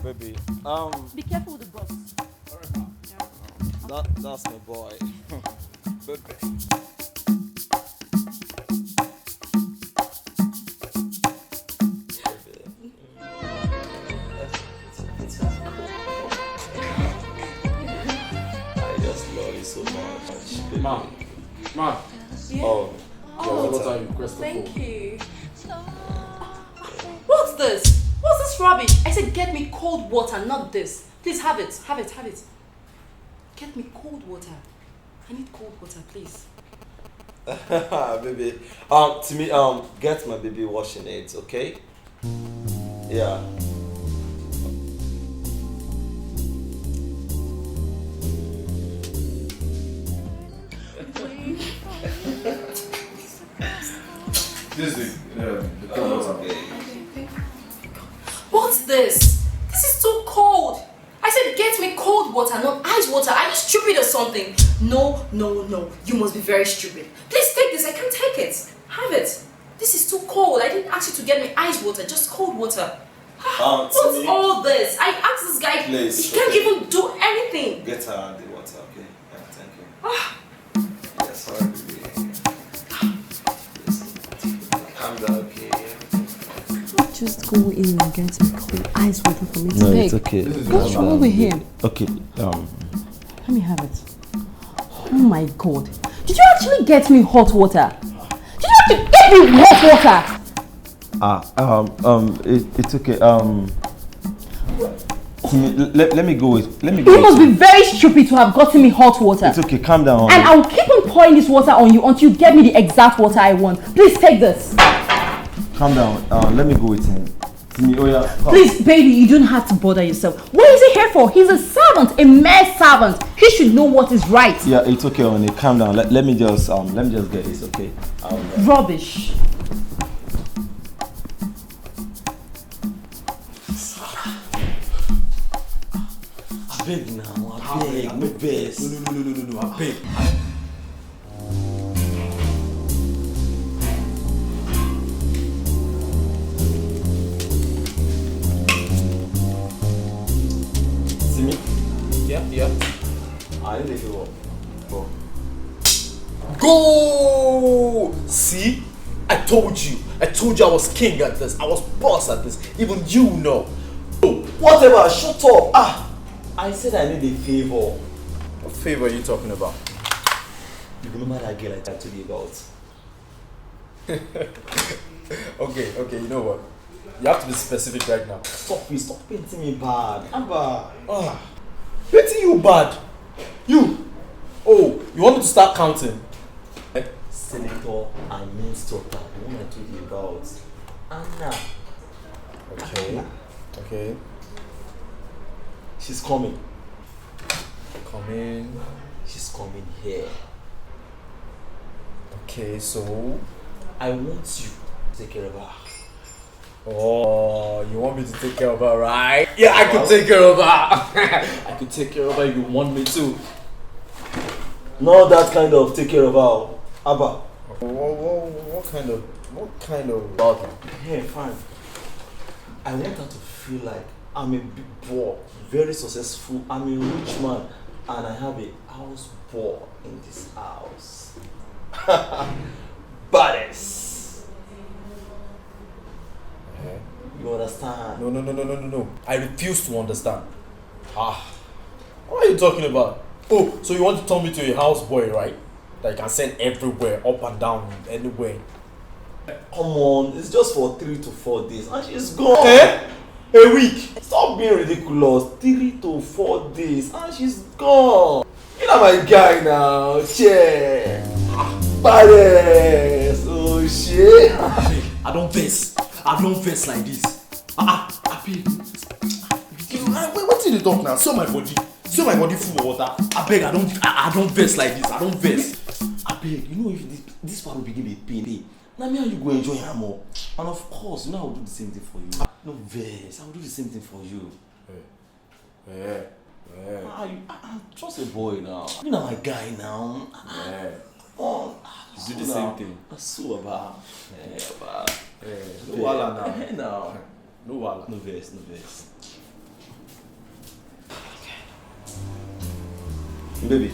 Baby. Be careful with the box. Yeah. That's my boy. Baby. I just love you so much. Baby. Ma. Yeah. Oh. What are you requesting Thank you. What's this? What's this rubbish? I said get me cold water, not this. Please have it. Have it. Have it. Get me cold water. I need cold water, please. Baby. To me, get my baby washing aids, okay? Yeah. This is the cold water. What's this? This is too cold. I said get me cold water, not ice water. Are you stupid or something? No, no, no. You must be very stupid. Please take this. I can't take it. Have it. This is too cold. I didn't ask you to get me ice water, just cold water. What's all this? I asked this guy. Please, he can't even do anything. Get her the water, okay? Yeah, thank you. Yeah, sorry, baby. Calm down, okay? Just go in and get me cold ice water for me to No, take. it's okay. What's wrong with him? Okay, Let me have it. Oh my god. Did you actually get me hot water? Did you actually get me hot water? It's okay. Let me go with. You must be very stupid to have gotten me hot water. It's okay. Calm down. And I'll keep on pouring this water on you until you get me the exact water I want. Please take this. Calm down. Let me go with him. Timmy, oh yeah. Come. Please, baby, you don't have to bother yourself. What is he here for? He's a servant, a mere servant. He should know what is right. Yeah, it's okay, honey. Calm down. Let me just get this, okay? Rubbish. I beg now. I beg. My best. No. I beg. Timmy, Yeah. I need to go. Go! See? I told you I was king at this. I was boss at this. Even you know. Whatever, shut up. I said I need a favor. What favor are you talking about? You remember that girl I talked to you about? Okay, you know what? You have to be specific right now. Stop painting me bad. Abba. Painting you bad? You? Oh, you want me to start counting? Senator and Minister, the one I told you about. Anna. Okay. She's coming. Coming. She's coming here. Okay, so I want you to take care of her. Oh, you want me to take care of her, right? Yeah, I can take care of her. I can take care of her if you want me to. Not that kind of take care of her. Abba. What kind of bother? Hey, fine. I want her to feel like I'm a big boy, very successful, I'm a rich man, and I have a house boy in this house. Baddest. You understand? No. I refuse to understand. What are you talking about? Oh, so you want to turn me to a houseboy, right? That you can send everywhere, up and down, anywhere. Come on, it's just for 3 to 4 days, and she's gone. A week. Stop being ridiculous. 3 to 4 days, and she's gone. You know my guy now. Yeah. Baddest. Oh shit. I don't vex like this. Happy. Wait, what did you talk now? See my body full of water. I beg, I don't vex like this. I don't vex. I beg, you know if this part will begin a pain. Now me and you go enjoy her more. And of course, you know I will do the same thing for you. No vex, I will do the same thing for you. Trust a boy now. You know my guy now. Oh, do the same thing. So about. No wala now. No. No wala. No vex. Baby.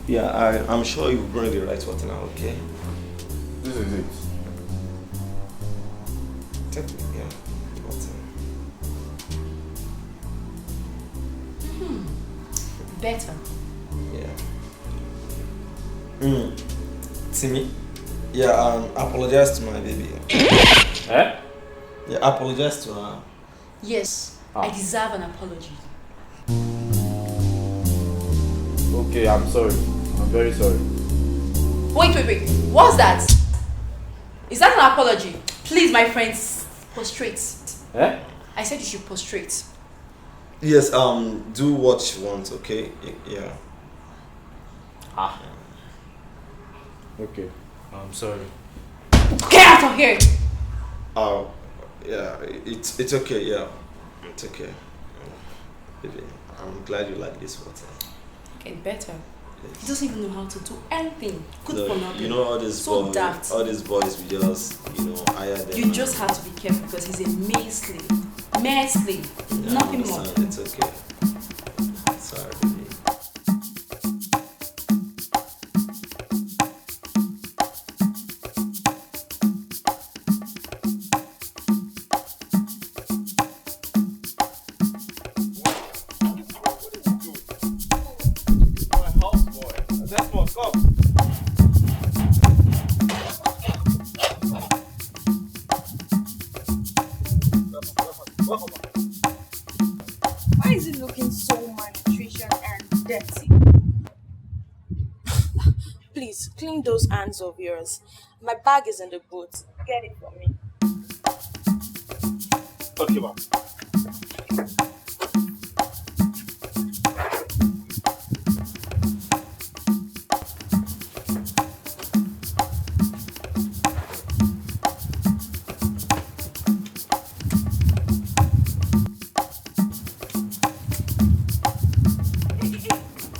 Yeah, I'm sure you bring the right water now, okay? This is it. Take it, yeah. Water. Better. Yeah. Timmy? Yeah, apologize to my baby. Eh? Yeah, apologize to her. Yes, I deserve an apology. Okay, I'm sorry. I'm very sorry. Wait. What's that? Is that an apology? Please, my friends, prostrate. Eh? I said you should prostrate. Yes, do what you want, okay? Yeah. Okay, I'm sorry. Get out of here! Yeah, it's okay, yeah. It's okay. Baby, I'm glad you like this water. Get better. Yes. He doesn't even know how to do anything. Good for nothing. You know all these So boys, daft. all these boys we just, hire them. You just have to be careful because he's a male slave. Male slave. Yeah, Nothing I more. understand. It's okay. Sorry, baby. Why is it looking so malnutrition and dirty? Please clean those hands of yours. My bag is in the boot. Get it for me. Okay, ma'am.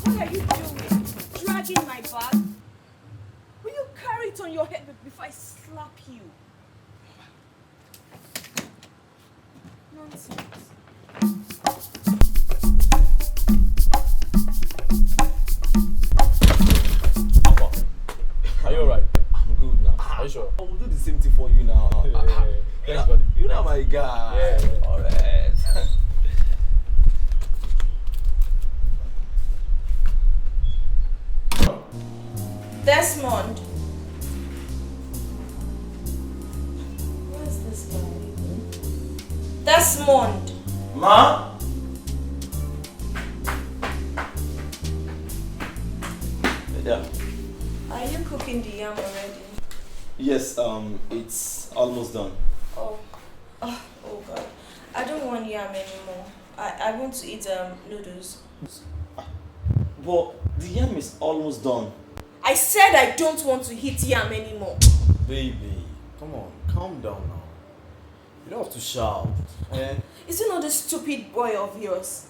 What are you doing? Dragging my bag? Will you carry it on your head before I slap you? Nonsense. Are you alright? I'm good now. Are you sure? I will do the same thing for you now. Thanks, buddy. You know my guy. Yeah. Alright. Desmond. Where's this guy? Desmond. Ma? Yeah. Are you cooking the yam already? Yes, it's almost done. Oh God. I don't want yam anymore. I want to eat noodles. But the yam is almost done. I said I don't want to eat yam anymore. Baby, come on, calm down now. You don't have to shout. Eh? Is it not this stupid boy of yours?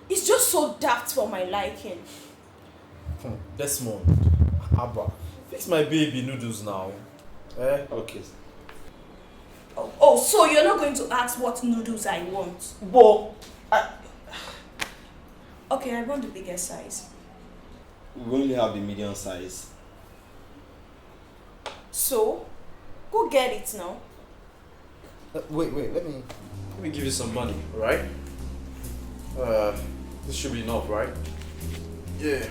He's just so daft for my liking. Desmond. Abba. Fix my baby noodles now. Eh? Okay. Oh, so you're not going to ask what noodles I want? But Okay, I want the biggest size. we only have the medium size. So, go get it now. Wait, let me give you some money, alright? This should be enough, right? Yeah.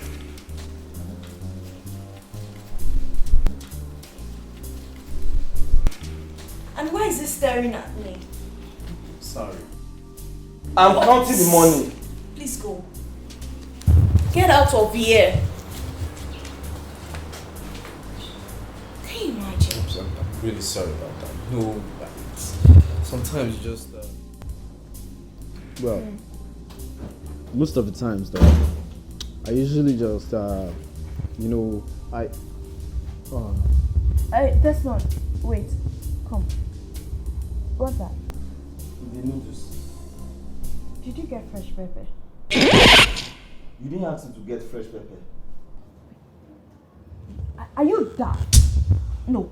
And why is he staring at me? Sorry. I'm counting the money. Please go. Get out of here. Can you imagine? I'm really sorry about that. No, sometimes you just. Well, most of the times though, I usually just, Hey, that's not. Wait, come. What's that? The noodles. Did you get fresh pepper? You didn't ask him to get fresh pepper. Are you daft? No,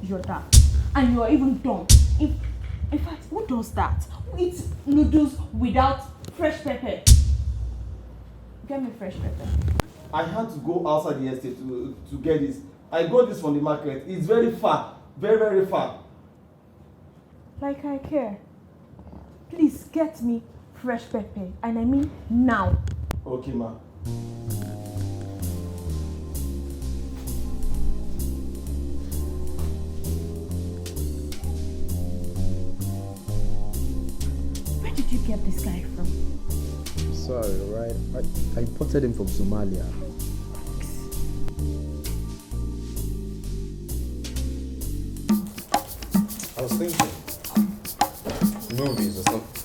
you're daft. And you're even dumb. In fact, who does that? Who eats noodles without fresh pepper? Get me fresh pepper. I had to go outside the estate to get this. I got this from the market. It's very far. Very, very far. Like I care. Please get me fresh pepper. And I mean now. Okay, ma. Where did you get this guy from? sorry, alright? I imported him from Somalia. I was thinking movies or something.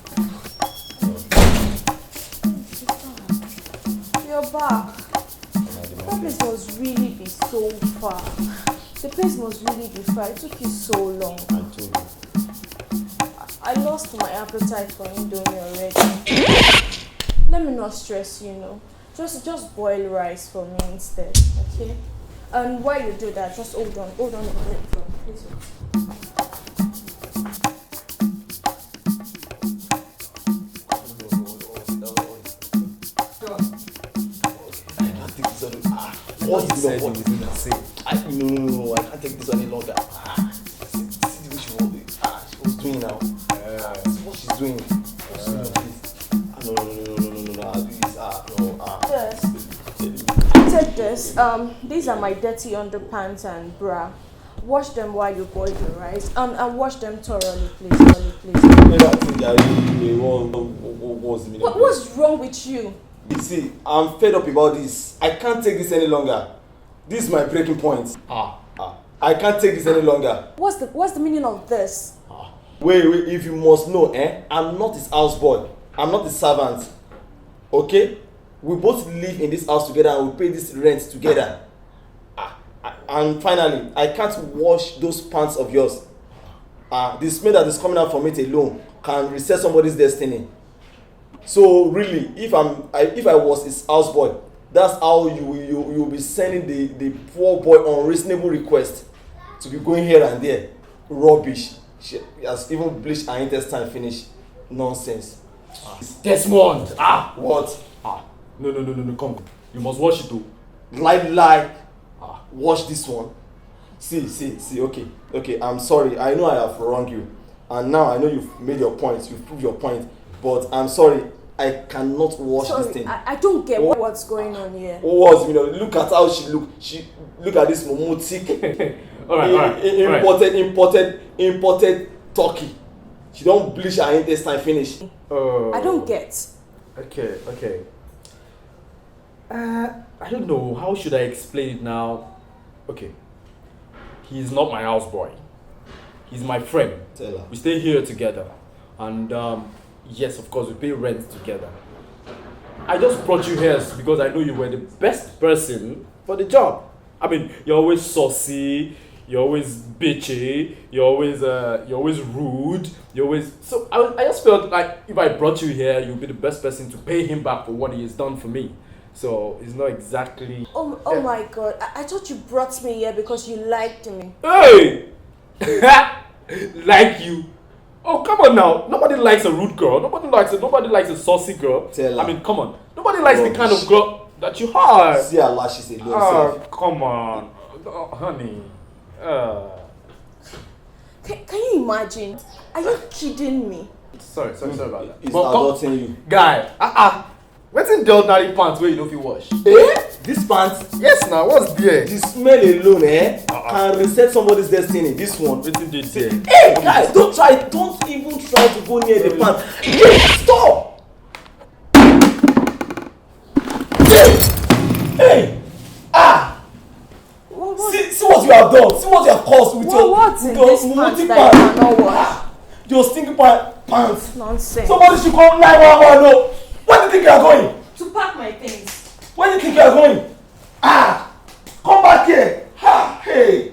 You're back. That place must really be so far. The place must really be far. It took you so long. I told you. I lost my appetite for Indomie already. Let me not stress you, know. Just boil rice for me instead, okay? And while you do that, just hold on a minute, please. What's the said what? you didn't say. No, I can't take this any longer. See the way she was doing now. See what she's doing. Take this. These are my dirty underpants and bra. Wash them while you boil the rice. And wash them thoroughly, please. What's wrong with you? You see, I'm fed up about this. I can't take this any longer. This is my breaking point. I can't take this any longer. What's the meaning of this? Wait, if you must know, I'm not his houseboy. I'm not his servant. Okay? We both live in this house together and we pay this rent together. And finally, I can't wash those pants of yours. The smell that is coming out from it alone can reset somebody's destiny. So really, if I was his houseboy, that's how you'll be sending the poor boy unreasonable request to be going here and there. Rubbish. She has even bleached her intestine finish. Nonsense. Desmond! What? No, come. You must wash it too. Lie. Watch this one. See, okay, I'm sorry. I know I have wronged you. And now I know you've made your point, you've proved your point. But I'm sorry, I cannot wash this thing. I don't get what's going on here. Look at how she look. Look at this momotic. Imported turkey. She don't bleach her intestine finish. I don't get. Okay. I don't know. How should I explain it now? Okay. He's not my houseboy. He's my friend. Tell her. We stay here together. And yes, of course, we pay rent together. I just brought you here because I know you were the best person for the job. I mean, you're always saucy. you're always bitchy, you're always rude, you're always. So I just felt like if I brought you here, you'd be the best person to pay him back for what he has done for me. So it's not exactly. Oh my God! I thought you brought me here because you liked me. Hey, like you. Oh, come on now. Nobody likes a rude girl. Nobody likes a saucy girl. Tell her. I mean, come on. Nobody likes the kind of girl that you are. See her lashes alone. Oh, Sef. come on. Oh, honey. Can you imagine? Are you kidding me? Sorry about that. It's But come- adulting you. Guy, what's in the ordinary pants where you don't feel wash? Eh? This pants, Yes, now, what's there? the smell alone, can reset somebody's destiny. This one. What's in there? Hey, guys, don't even try to go near the pants. Hey, stop! Hey! See what you have done. See what you have caused with What's in this pants multi that I cannot wash? Your stinking pants. Nonsense. Somebody should come 911. No. Where do you think you are going? To pack my things. Where do you think you are going? Come back here. Hey.